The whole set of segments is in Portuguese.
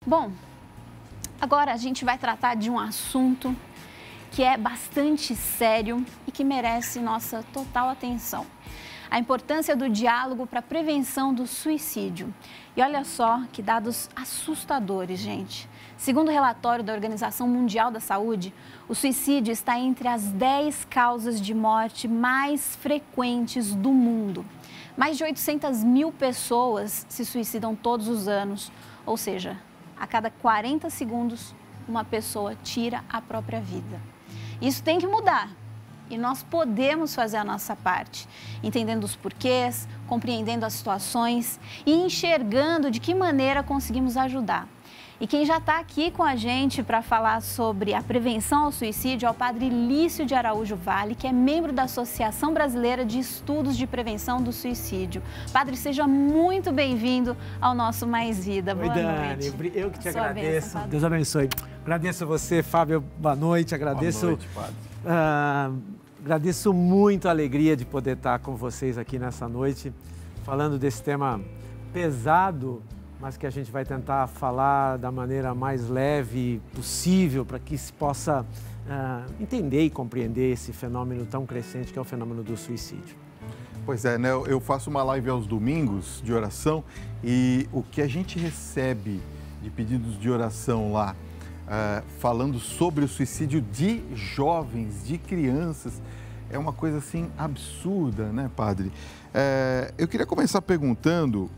Bom, agora a gente vai tratar de um assunto que é bastante sério e que merece nossa total atenção. A importância do diálogo para a prevenção do suicídio. E olha só que dados assustadores, gente. Segundo o relatório da Organização Mundial da Saúde, o suicídio está entre as 10 causas de morte mais frequentes do mundo. Mais de 800 mil pessoas se suicidam todos os anos, ou seja, a cada 40 segundos uma pessoa tira a própria vida. Isso tem que mudar. E nós podemos fazer a nossa parte, entendendo os porquês, compreendendo as situações e enxergando de que maneira conseguimos ajudar. E quem já está aqui com a gente para falar sobre a prevenção ao suicídio é o Padre Lício de Araújo Vale, que é membro da Associação Brasileira de Estudos de Prevenção do Suicídio. Padre, seja muito bem-vindo ao nosso Mais Vida. Boa noite. Dani, eu que te Sua agradeço. bênção, Deus abençoe. Agradeço a você, Fábio. Boa noite. Agradeço. Boa noite, Padre. Agradeço muito a alegria de poder estar com vocês aqui nessa noite, falando desse tema pesado, mas que a gente vai tentar falar da maneira mais leve possível para que se possa entender e compreender esse fenômeno tão crescente que é o fenômeno do suicídio. Pois é, né? Eu faço uma live aos domingos de oração e o que a gente recebe de pedidos de oração lá, falando sobre o suicídio de jovens, de crianças, é uma coisa assim absurda, né, Padre? Eu queria começar perguntando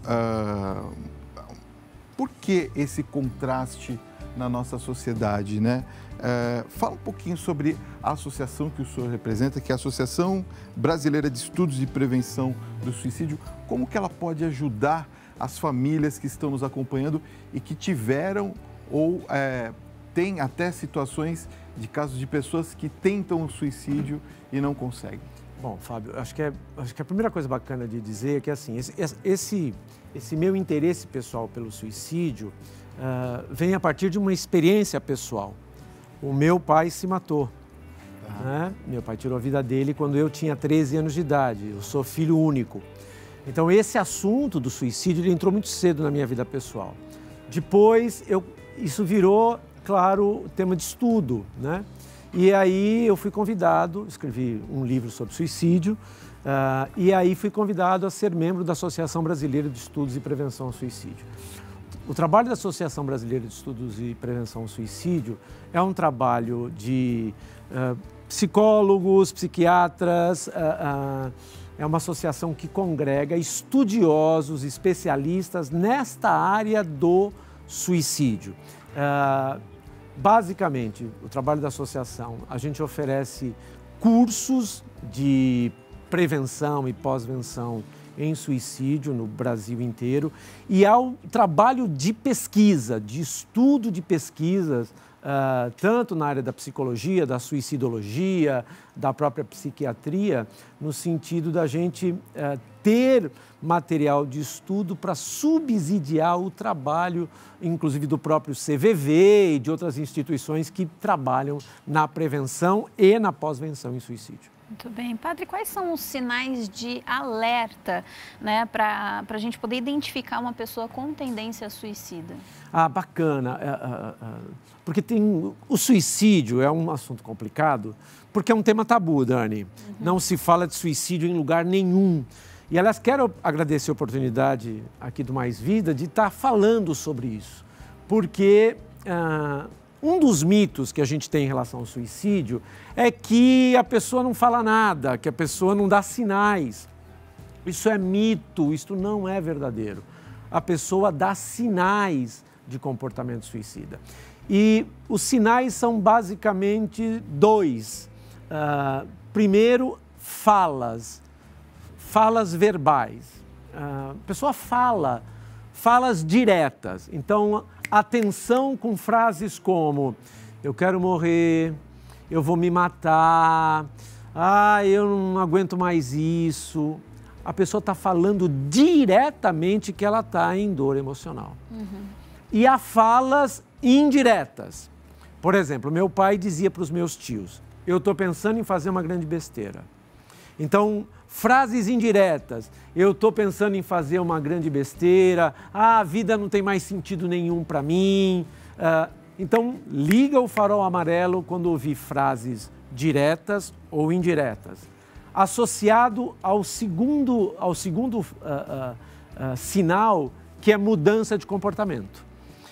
por que esse contraste na nossa sociedade, né? Fala um pouquinho sobre a associação que o senhor representa, que é a Associação Brasileira de Estudos de Prevenção do Suicídio. Como que ela pode ajudar as famílias que estão nos acompanhando e que tiveram ou tem até situações de casos de pessoas que tentam o suicídio e não conseguem? Bom, Fábio, acho que a primeira coisa bacana de dizer é que assim, esse meu interesse pessoal pelo suicídio vem a partir de uma experiência pessoal. O meu pai se matou. Né? Meu pai tirou a vida dele quando eu tinha 13 anos de idade. Eu sou filho único. Então, esse assunto do suicídio ele entrou muito cedo na minha vida pessoal. Depois, isso virou, claro, tema de estudo, né? E aí eu fui convidado, escrevi um livro sobre suicídio, e aí fui convidado a ser membro da Associação Brasileira de Estudos e Prevenção ao Suicídio. O trabalho da Associação Brasileira de Estudos e Prevenção ao Suicídio é um trabalho de psicólogos, psiquiatras, é uma associação que congrega estudiosos, especialistas nesta área do suicídio. Basicamente, o trabalho da associação, a gente oferece cursos de prevenção e pós-venção em suicídio no Brasil inteiro e ao trabalho de pesquisa, de estudo de pesquisas, tanto na área da psicologia, da suicidologia, da própria psiquiatria, no sentido da gente ter material de estudo para subsidiar o trabalho, inclusive do próprio CVV e de outras instituições que trabalham na prevenção e na pós-venção em suicídio. Muito bem. Padre, quais são os sinais de alerta, né, para a gente poder identificar uma pessoa com tendência suicida? Bacana. Porque o suicídio é um assunto complicado, porque é um tema tabu, Dani. Não se fala de suicídio em lugar nenhum. E, aliás, quero agradecer a oportunidade aqui do Mais Vida de estar falando sobre isso, porque um dos mitos que a gente tem em relação ao suicídio é que a pessoa não fala nada, que a pessoa não dá sinais. Isso é mito, isso não é verdadeiro. A pessoa dá sinais de comportamento suicida. E os sinais são basicamente dois. Primeiro, falas verbais. A pessoa falas diretas. Então, atenção com frases como: eu quero morrer, eu vou me matar, eu não aguento mais isso. A pessoa está falando diretamente que ela está em dor emocional. E há falas indiretas. Por exemplo, meu pai dizia para os meus tios: eu estou pensando em fazer uma grande besteira. Então, frases indiretas. Eu estou pensando em fazer uma grande besteira. A vida não tem mais sentido nenhum para mim. Então, liga o farol amarelo quando ouvir frases diretas ou indiretas. Associado ao segundo sinal, que é mudança de comportamento.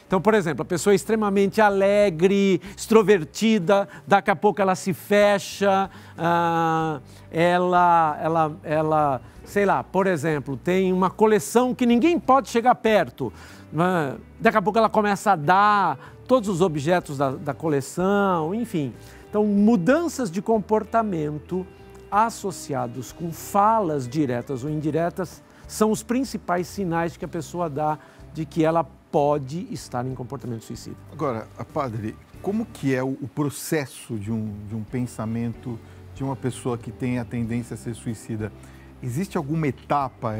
Então, por exemplo, a pessoa é extremamente alegre, extrovertida, daqui a pouco ela se fecha, sei lá, por exemplo, tem uma coleção que ninguém pode chegar perto. Daqui a pouco ela começa a dar todos os objetos da coleção, enfim. Então, mudanças de comportamento associados com falas diretas ou indiretas são os principais sinais que a pessoa dá de que ela pode estar em comportamento suicida. Agora, padre, como que é o processo de um pensamento de uma pessoa que tem a tendência a ser suicida? Existe alguma etapa?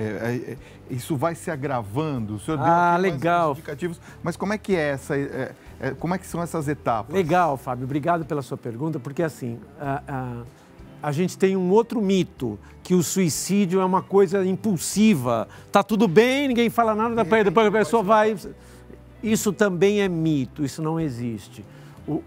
Isso vai se agravando? O senhor deu legal. indicativos, mas como é que é como é que são essas etapas? Legal, Fábio. Obrigado pela sua pergunta, porque assim, a gente tem um outro mito, que o suicídio é uma coisa impulsiva. Tá tudo bem, ninguém fala nada, depois a pessoa vai... Isso também é mito, isso não existe.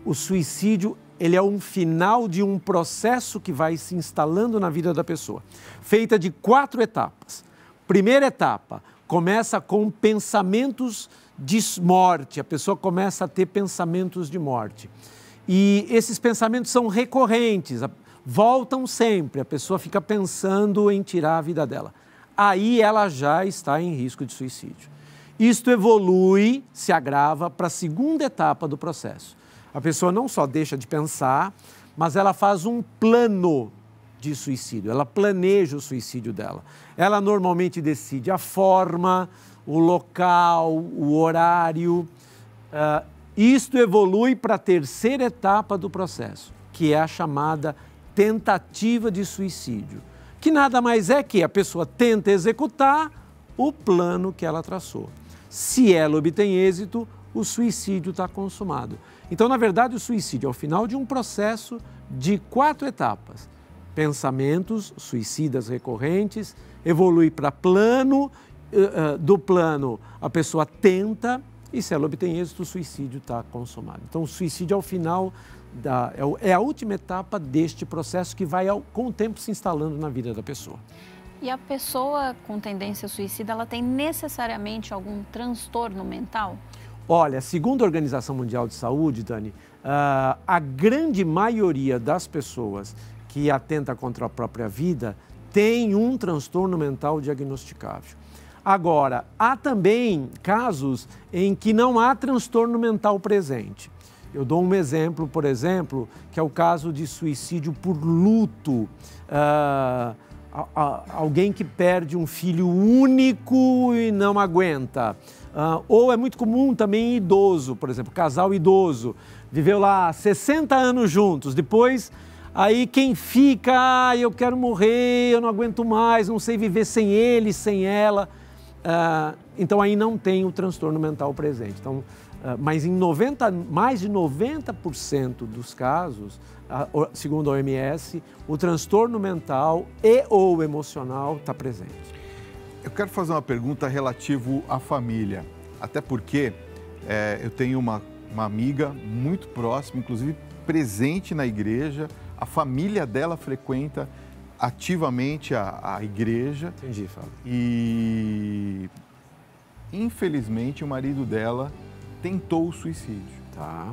O suicídio, ele é um final de um processo que vai se instalando na vida da pessoa, feita de 4 etapas. Primeira etapa, começa com pensamentos de morte, a pessoa começa a ter pensamentos de morte. E esses pensamentos são recorrentes, voltam sempre, a pessoa fica pensando em tirar a vida dela. Aí ela já está em risco de suicídio. Isto evolui, se agrava para a segunda etapa do processo. A pessoa não só deixa de pensar, mas ela faz um plano de suicídio, ela planeja o suicídio dela. Ela normalmente decide a forma, o local, o horário. Isto evolui para a terceira etapa do processo, que é a chamada tentativa de suicídio, que nada mais é que a pessoa tenta executar o plano que ela traçou. Se ela obtém êxito, o suicídio está consumado. Então, na verdade, o suicídio é o final de um processo de 4 etapas. Pensamentos suicidas recorrentes, evolui para plano, do plano a pessoa tenta e se ela obtém êxito, o suicídio está consumado. Então, o suicídio é o final, é a última etapa deste processo que vai, com o tempo, se instalando na vida da pessoa. E a pessoa com tendência suicida, ela tem necessariamente algum transtorno mental? Olha, segundo a Organização Mundial de Saúde, Dani, a grande maioria das pessoas que atenta contra a própria vida tem um transtorno mental diagnosticável. Agora, há também casos em que não há transtorno mental presente. Eu dou um exemplo, por exemplo, que é o caso de suicídio por luto. Alguém que perde um filho único e não aguenta. Ou é muito comum também idoso, por exemplo, casal idoso, viveu lá 60 anos juntos, depois aí quem fica, eu quero morrer, eu não aguento mais, não sei viver sem ele, sem ela. Então aí não tem o transtorno mental presente. Então, mas em mais de 90% dos casos, segundo a OMS, o transtorno mental e ou emocional está presente. Eu quero fazer uma pergunta relativa à família, até porque eu tenho uma amiga muito próxima, inclusive presente na igreja, a família dela frequenta ativamente a igreja. Entendi, Fábio. E, infelizmente, o marido dela tentou o suicídio. Tá.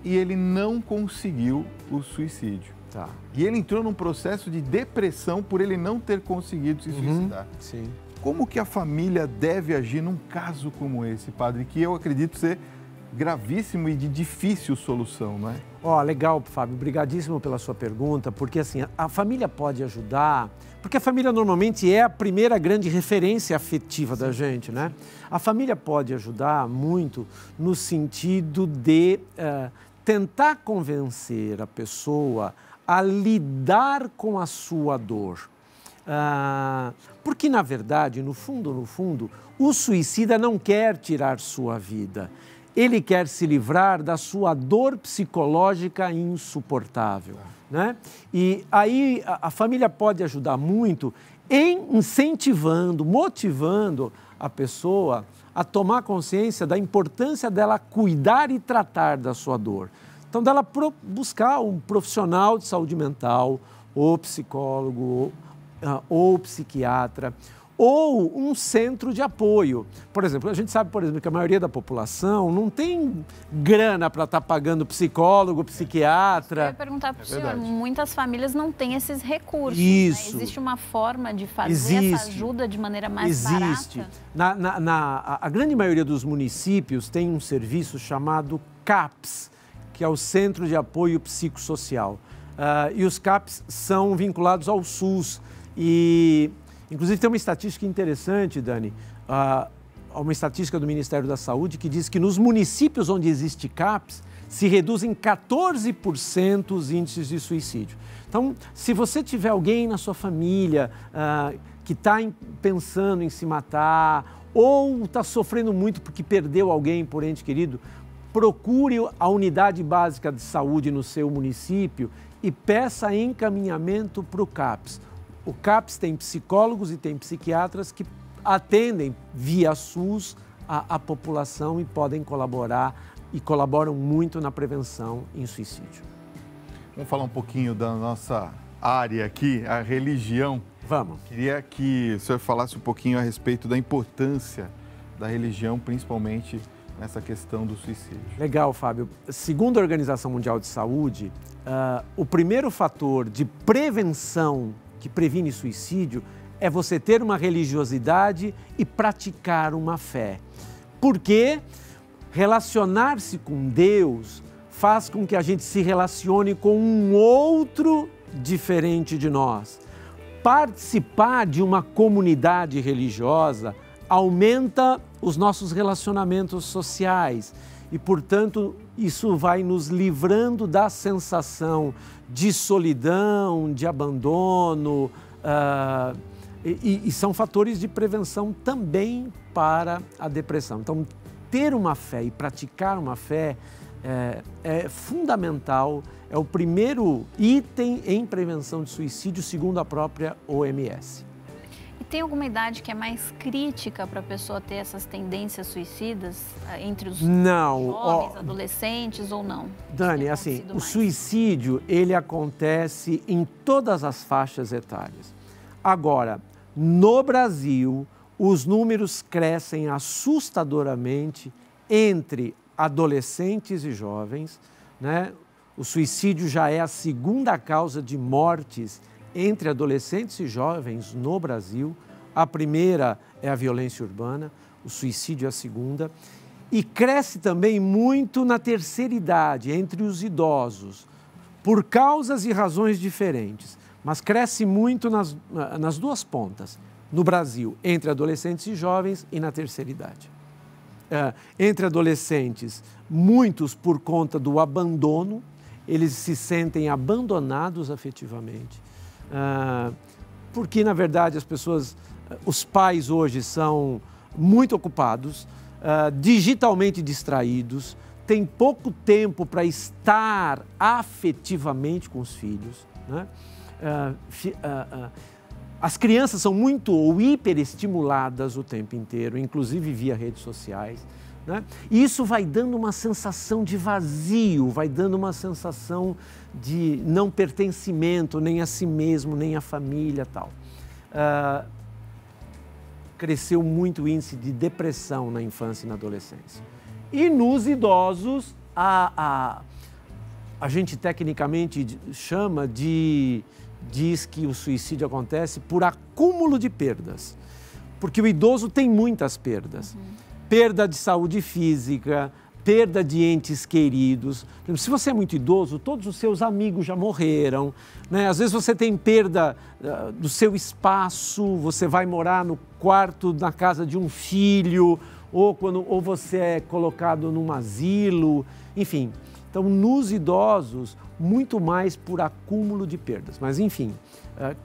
E ele não conseguiu o suicídio. Tá. E ele entrou num processo de depressão por ele não ter conseguido se suicidar. Sim. Como que a família deve agir num caso como esse, padre, que eu acredito ser gravíssimo e de difícil solução, não é? Legal, Fábio, obrigadíssimo pela sua pergunta, porque assim, a família pode ajudar, porque a família normalmente é a primeira grande referência afetiva da gente, né? A família pode ajudar muito no sentido de tentar convencer a pessoa a lidar com a sua dor. Porque, na verdade, no fundo, o suicida não quer tirar sua vida. ele quer se livrar da sua dor psicológica insuportável, né? E aí a família pode ajudar muito em incentivando, motivando a pessoa a tomar consciência da importância dela cuidar e tratar da sua dor. Então, dela buscar um profissional de saúde mental, ou psicólogo, ou psiquiatra, ou um centro de apoio. Por exemplo, a gente sabe, por exemplo, que a maioria da população não tem grana para estar pagando psicólogo, psiquiatra. Eu ia perguntar para o senhor, muitas famílias não têm esses recursos. Isso. Né? Existe uma forma de fazer essa ajuda de maneira mais barata? A grande maioria dos municípios tem um serviço chamado CAPS, que é o Centro de Apoio Psicossocial. E os CAPS são vinculados ao SUS. E, inclusive, tem uma estatística interessante, Dani, uma estatística do Ministério da Saúde que diz que nos municípios onde existe CAPS, se reduzem 14% os índices de suicídio. Então, se você tiver alguém na sua família que está pensando em se matar ou está sofrendo muito porque perdeu alguém por ente querido, procure a unidade básica de saúde no seu município e peça encaminhamento para o CAPS. O CAPS tem psicólogos e tem psiquiatras que atendem via SUS a população e podem colaborar e colaboram muito na prevenção em suicídio. Vamos falar um pouquinho da nossa área aqui, a religião. Vamos. Queria que o senhor falasse um pouquinho a respeito da importância da religião, principalmente nessa questão do suicídio. Legal, Fábio. Segundo a Organização Mundial de Saúde, o primeiro fator de prevenção que previne suicídio é você ter uma religiosidade e praticar uma fé. Porque relacionar-se com Deus faz com que a gente se relacione com um outro diferente de nós. Participar de uma comunidade religiosa aumenta os nossos relacionamentos sociais e, portanto, isso vai nos livrando da sensação de solidão, de abandono, e são fatores de prevenção também para a depressão. Então, ter uma fé e praticar uma fé é fundamental, é o primeiro item em prevenção de suicídio, segundo a própria OMS. E tem alguma idade que é mais crítica para a pessoa ter essas tendências suicidas entre os jovens, adolescentes ou não? Dani, assim, o suicídio, ele acontece em todas as faixas etárias. Agora, no Brasil, os números crescem assustadoramente entre adolescentes e jovens, né? O suicídio já é a segunda causa de mortes entre adolescentes e jovens no Brasil. A primeira é a violência urbana, o suicídio é a segunda. E cresce também muito na terceira idade, entre os idosos, por causas e razões diferentes. Mas cresce muito nas duas pontas, no Brasil, entre adolescentes e jovens e na terceira idade. Entre adolescentes, muitos por conta do abandono, eles se sentem abandonados afetivamente. Porque, na verdade, os pais hoje são muito ocupados, digitalmente distraídos, têm pouco tempo para estar afetivamente com os filhos, né? As crianças são muito ou hiperestimuladas o tempo inteiro, inclusive via redes sociais, né? E isso vai dando uma sensação de vazio, vai dando uma sensação de não pertencimento nem a si mesmo, nem à família, tal. Cresceu muito o índice de depressão na infância e na adolescência. E nos idosos, a gente tecnicamente diz que o suicídio acontece por acúmulo de perdas, porque o idoso tem muitas perdas. Perda de saúde física, perda de entes queridos. Se você é muito idoso, todos os seus amigos já morreram, né? Às vezes você tem perda do seu espaço, você vai morar no quarto, na casa de um filho, ou você é colocado num asilo, enfim. Então, nos idosos, muito mais por acúmulo de perdas. Mas, enfim,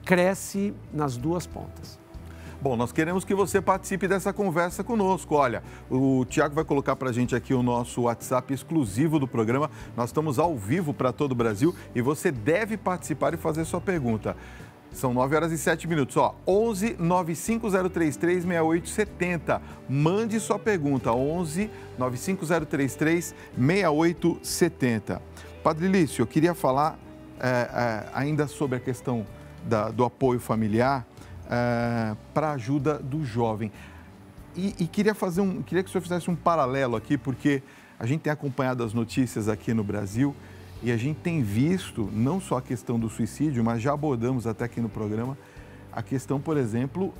cresce nas duas pontas. Bom, nós queremos que você participe dessa conversa conosco. Olha, o Tiago vai colocar para a gente aqui o nosso WhatsApp exclusivo do programa. Nós estamos ao vivo para todo o Brasil e você deve participar e fazer sua pergunta. São 9h07. Ó, 11 95033 6870. Mande sua pergunta. 11 95033 6870. Padre Lício, eu queria falar ainda sobre a questão do apoio familiar para a ajuda do jovem. E queria que o senhor fizesse um paralelo aqui, porque a gente tem acompanhado as notícias aqui no Brasil e a gente tem visto não só a questão do suicídio, mas já abordamos até aqui no programa a questão, por exemplo,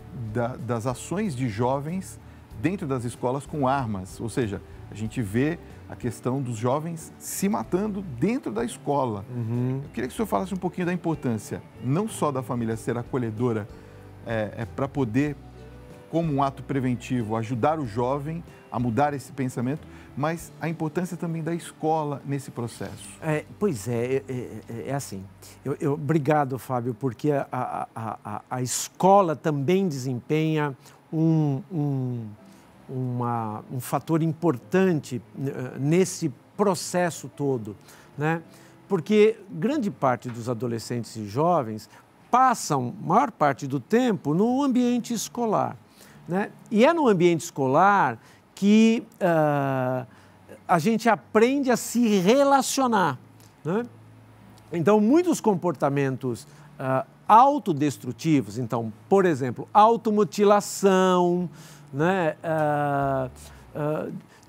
das ações de jovens dentro das escolas com armas. Ou seja, a gente vê a questão dos jovens se matando dentro da escola. Eu queria que o senhor falasse um pouquinho da importância, não só da família ser acolhedora, para poder, como um ato preventivo, ajudar o jovem a mudar esse pensamento, mas a importância também da escola nesse processo. Pois é assim. Obrigado, Fábio, porque a escola também desempenha um fator importante nesse processo todo, né? Porque grande parte dos adolescentes e jovens passam maior parte do tempo no ambiente escolar, né? E é no ambiente escolar que a gente aprende a se relacionar, né? Então, muitos comportamentos autodestrutivos, então, por exemplo, automutilação, né?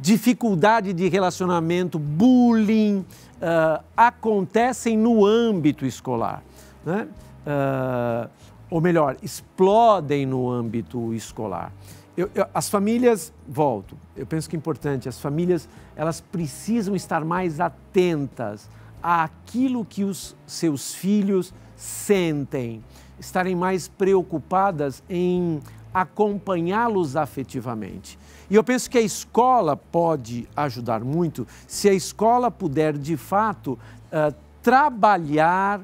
Dificuldade de relacionamento, bullying, acontecem no âmbito escolar, né? Ou melhor, explodem no âmbito escolar. As famílias, eu penso que é importante, as famílias, elas precisam estar mais atentas àquilo que os seus filhos sentem, estarem mais preocupadas em acompanhá-los afetivamente. E eu penso que a escola pode ajudar muito se a escola puder, de fato, trabalhar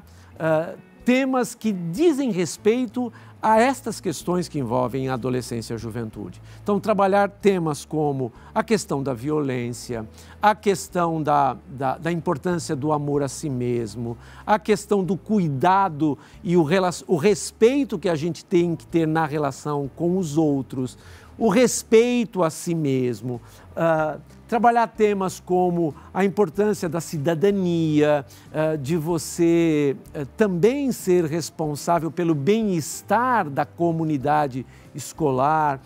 temas que dizem respeito a estas questões que envolvem a adolescência e a juventude. Então, trabalhar temas como a questão da violência, a questão da importância do amor a si mesmo, a questão do cuidado e o respeito que a gente tem que ter na relação com os outros, o respeito a si mesmo, trabalhar temas como a importância da cidadania, de você também ser responsável pelo bem-estar da comunidade escolar.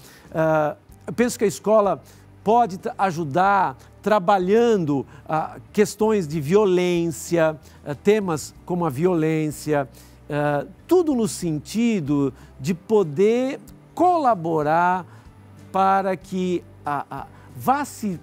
Eu penso que a escola pode ajudar trabalhando questões de violência, temas como a violência, tudo no sentido de poder colaborar para que vá se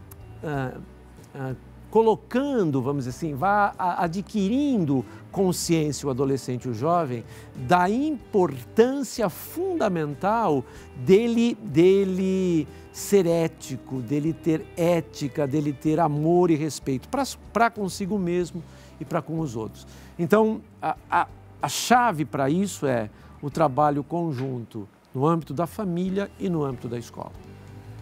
colocando, vamos dizer assim, vá adquirindo consciência o adolescente e o jovem da importância fundamental dele ser ético, dele ter ética, dele ter amor e respeito para consigo mesmo e para com os outros. Então, a chave para isso é o trabalho conjunto no âmbito da família e no âmbito da escola.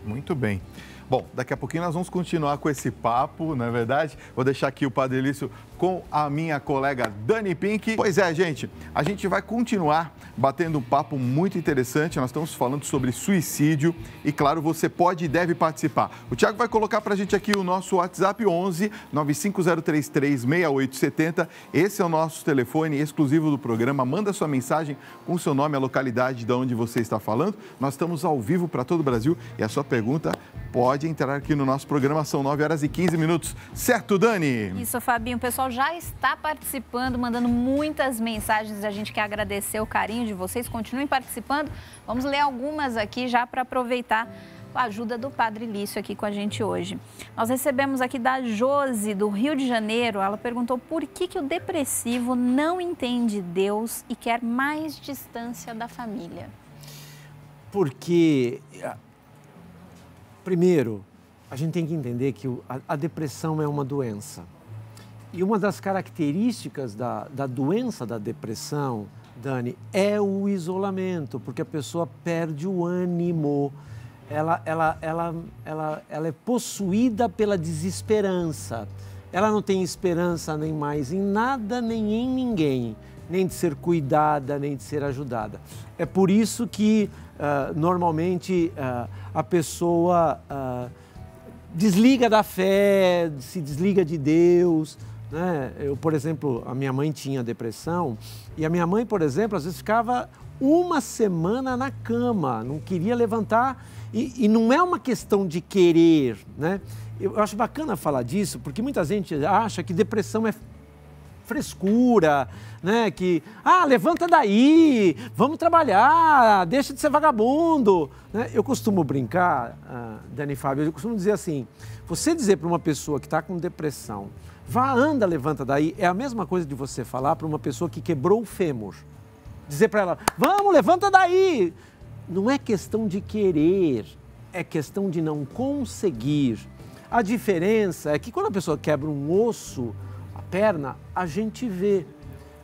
Muito bem. Bom, daqui a pouquinho nós vamos continuar com esse papo, não é verdade? Vou deixar aqui o Padre Lício com a minha colega Dani Pink. Pois é, gente, a gente vai continuar batendo um papo muito interessante. Nós estamos falando sobre suicídio e, claro, você pode e deve participar. O Tiago vai colocar para a gente aqui o nosso WhatsApp 11 95033 6870. Esse é o nosso telefone exclusivo do programa. Manda sua mensagem com o seu nome, a localidade de onde você está falando. Nós estamos ao vivo para todo o Brasil e a sua pergunta pode entrar aqui no nosso programa. São 9h15. Certo, Dani? Isso, Fabinho. O pessoal já está participando, mandando muitas mensagens. A gente quer agradecer o carinho de vocês. Continuem participando. Vamos ler algumas aqui já para aproveitar a ajuda do Padre Lício aqui com a gente hoje. Nós recebemos aqui da Josi, do Rio de Janeiro. Ela perguntou por que o depressivo não entende Deus e quer mais distância da família. Porque, primeiro, a gente tem que entender que a depressão é uma doença. E uma das características da doença da depressão, Dani, é o isolamento, porque a pessoa perde o ânimo, ela é possuída pela desesperança. Ela não tem esperança nem mais em nada, nem em ninguém, nem de ser cuidada, nem de ser ajudada. É por isso que, normalmente, a pessoa desliga da fé, se desliga de Deus, né? Eu, por exemplo, a minha mãe tinha depressão e a minha mãe, por exemplo, às vezes ficava uma semana na cama, não queria levantar e não é uma questão de querer, né? Eu acho bacana falar disso porque muita gente acha que depressão é frescura, né? Que, levanta daí, vamos trabalhar, deixa de ser vagabundo, né? Eu costumo brincar, Dani e Fábio, eu costumo dizer assim, você dizer para uma pessoa que está com depressão, vá, anda, levanta daí, é a mesma coisa de você falar para uma pessoa que quebrou o fêmur. Dizer para ela, vamos, levanta daí. Não é questão de querer, é questão de não conseguir. A diferença é que quando a pessoa quebra um osso, a perna, a gente vê.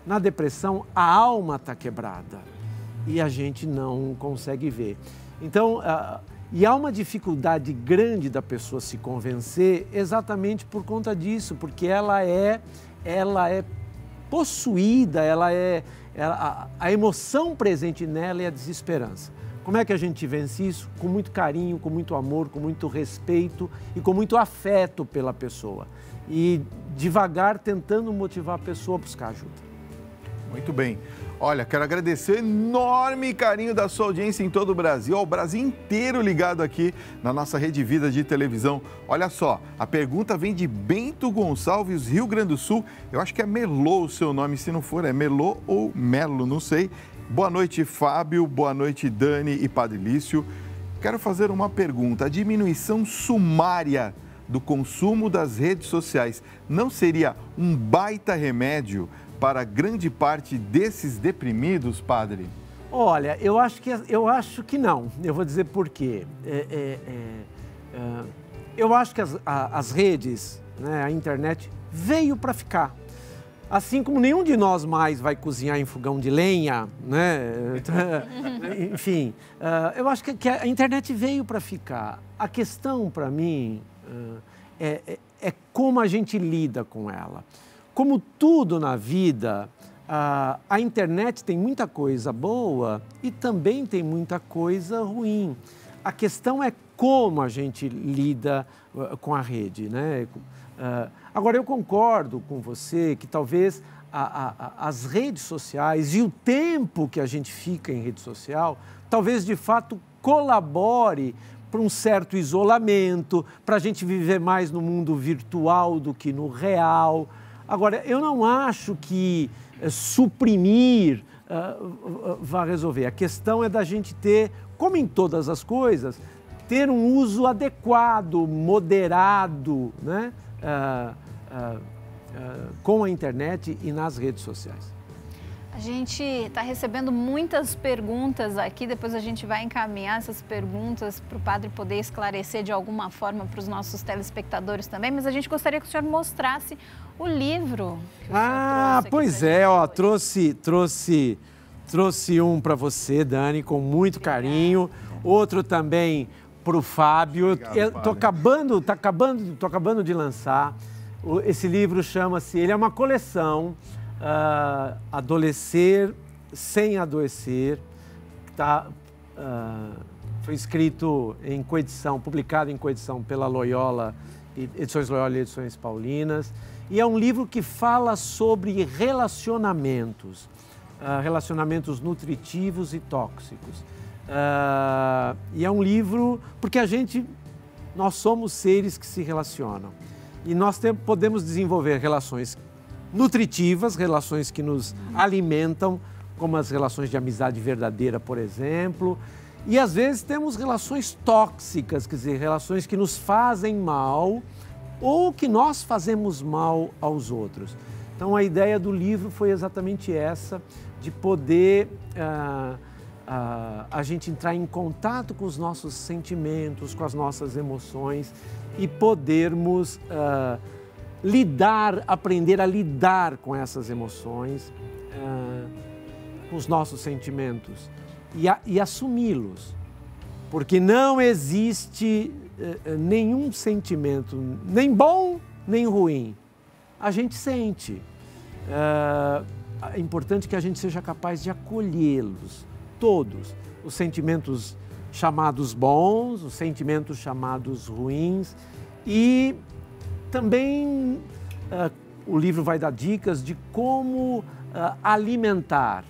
Na depressão, a alma está quebrada e a gente não consegue ver. Então, e há uma dificuldade grande da pessoa se convencer exatamente por conta disso, porque ela é possuída, a emoção presente nela é a desesperança. Como é que a gente vence isso? Com muito carinho, com muito amor, com muito respeito e com muito afeto pela pessoa. E devagar tentando motivar a pessoa a buscar ajuda. Muito bem. Olha, quero agradecer o enorme carinho da sua audiência em todo o Brasil, o Brasil inteiro ligado aqui na nossa Rede Vida de televisão. Olha só, a pergunta vem de Bento Gonçalves, Rio Grande do Sul. Eu acho que é Melô o seu nome, se não for, é Melô ou Melo, não sei. Boa noite, Fábio, boa noite, Dani e Padre Lício. Quero fazer uma pergunta. A diminuição sumária do consumo das redes sociais não seria um baita remédio para grande parte desses deprimidos, padre? Olha, eu acho que não. Eu vou dizer por quê. Eu acho que as redes, né, a internet, veio para ficar. Assim como nenhum de nós mais vai cozinhar em fogão de lenha, né? Enfim, eu acho que a internet veio para ficar. A questão, para mim, é como a gente lida com ela. Como tudo na vida, a internet tem muita coisa boa e também tem muita coisa ruim. A questão é como a gente lida com a rede, né? Agora, eu concordo com você que talvez as redes sociais e o tempo que a gente fica em rede social, talvez de fato colabore para um certo isolamento, para a gente viver mais no mundo virtual do que no real. Agora, eu não acho que suprimir vai resolver. A questão é da gente ter, como em todas as coisas, ter um uso adequado, moderado, né? Com a internet e nas redes sociais. A gente está recebendo muitas perguntas aqui, depois a gente vai encaminhar essas perguntas para o padre poder esclarecer de alguma forma para os nossos telespectadores também, mas a gente gostaria que o senhor mostrasse o livro que o senhor trouxe. Pois é, ó, trouxe um para você, Dani, com muito carinho, outro também para o Fábio. Estou acabando de lançar. Esse livro chama-se, ele é uma coleção, Adolecer sem Adoecer, foi escrito em coedição, publicado em coedição pela Loyola, Edições Loyola e Edições Paulinas, e é um livro que fala sobre relacionamentos, relacionamentos nutritivos e tóxicos. E é um livro porque nós somos seres que se relacionam e nós podemos desenvolver relações nutritivas, relações que nos alimentam, como as relações de amizade verdadeira, por exemplo, e às vezes temos relações tóxicas, quer dizer, relações que nos fazem mal ou que nós fazemos mal aos outros. Então a ideia do livro foi exatamente essa, de poder a gente entrar em contato com os nossos sentimentos, com as nossas emoções e podermos aprender a lidar com essas emoções com os nossos sentimentos e assumi-los. Porque não existe nenhum sentimento, nem bom, nem ruim. A gente sente. É importante que a gente seja capaz de acolhê-los, todos. Os sentimentos chamados bons, os sentimentos chamados ruins. E também o livro vai dar dicas de como alimentar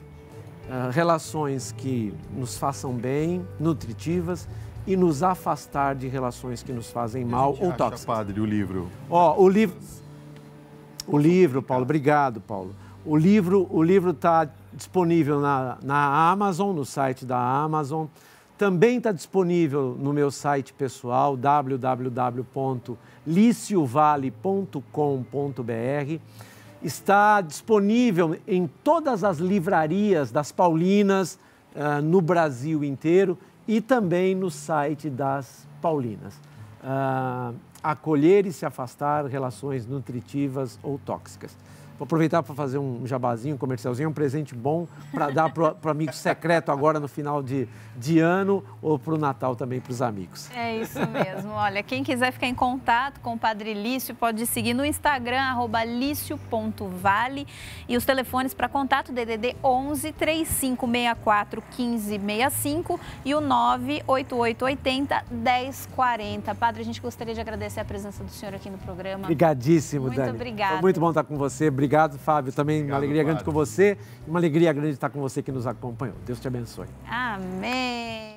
relações que nos façam bem, nutritivas, e nos afastar de relações que nos fazem mal ou tóxicas. Padre, o livro. O livro, Paulo, obrigado, Paulo. O livro está disponível na Amazon, no site da Amazon. Também está disponível no meu site pessoal, www.liciovale.com.br. Está disponível em todas as livrarias das Paulinas no Brasil inteiro e também no site das Paulinas. Acolher e se afastar relações nutritivas ou tóxicas. Vou aproveitar para fazer um jabazinho, um comercialzinho, um presente bom para dar para o amigo secreto agora no final de ano ou para o Natal também para os amigos. É isso mesmo. Olha, quem quiser ficar em contato com o Padre Lício pode seguir no Instagram, @licio.vale. E os telefones para contato, DDD 11 3564 1565 e o 98880 1040. Padre, a gente gostaria de agradecer a presença do senhor aqui no programa. Obrigadíssimo, Dani. Muito obrigada. Foi muito bom estar com você. Obrigado, Fábio. Também uma alegria grande com você. Uma alegria grande estar com você que nos acompanhou. Deus te abençoe. Amém.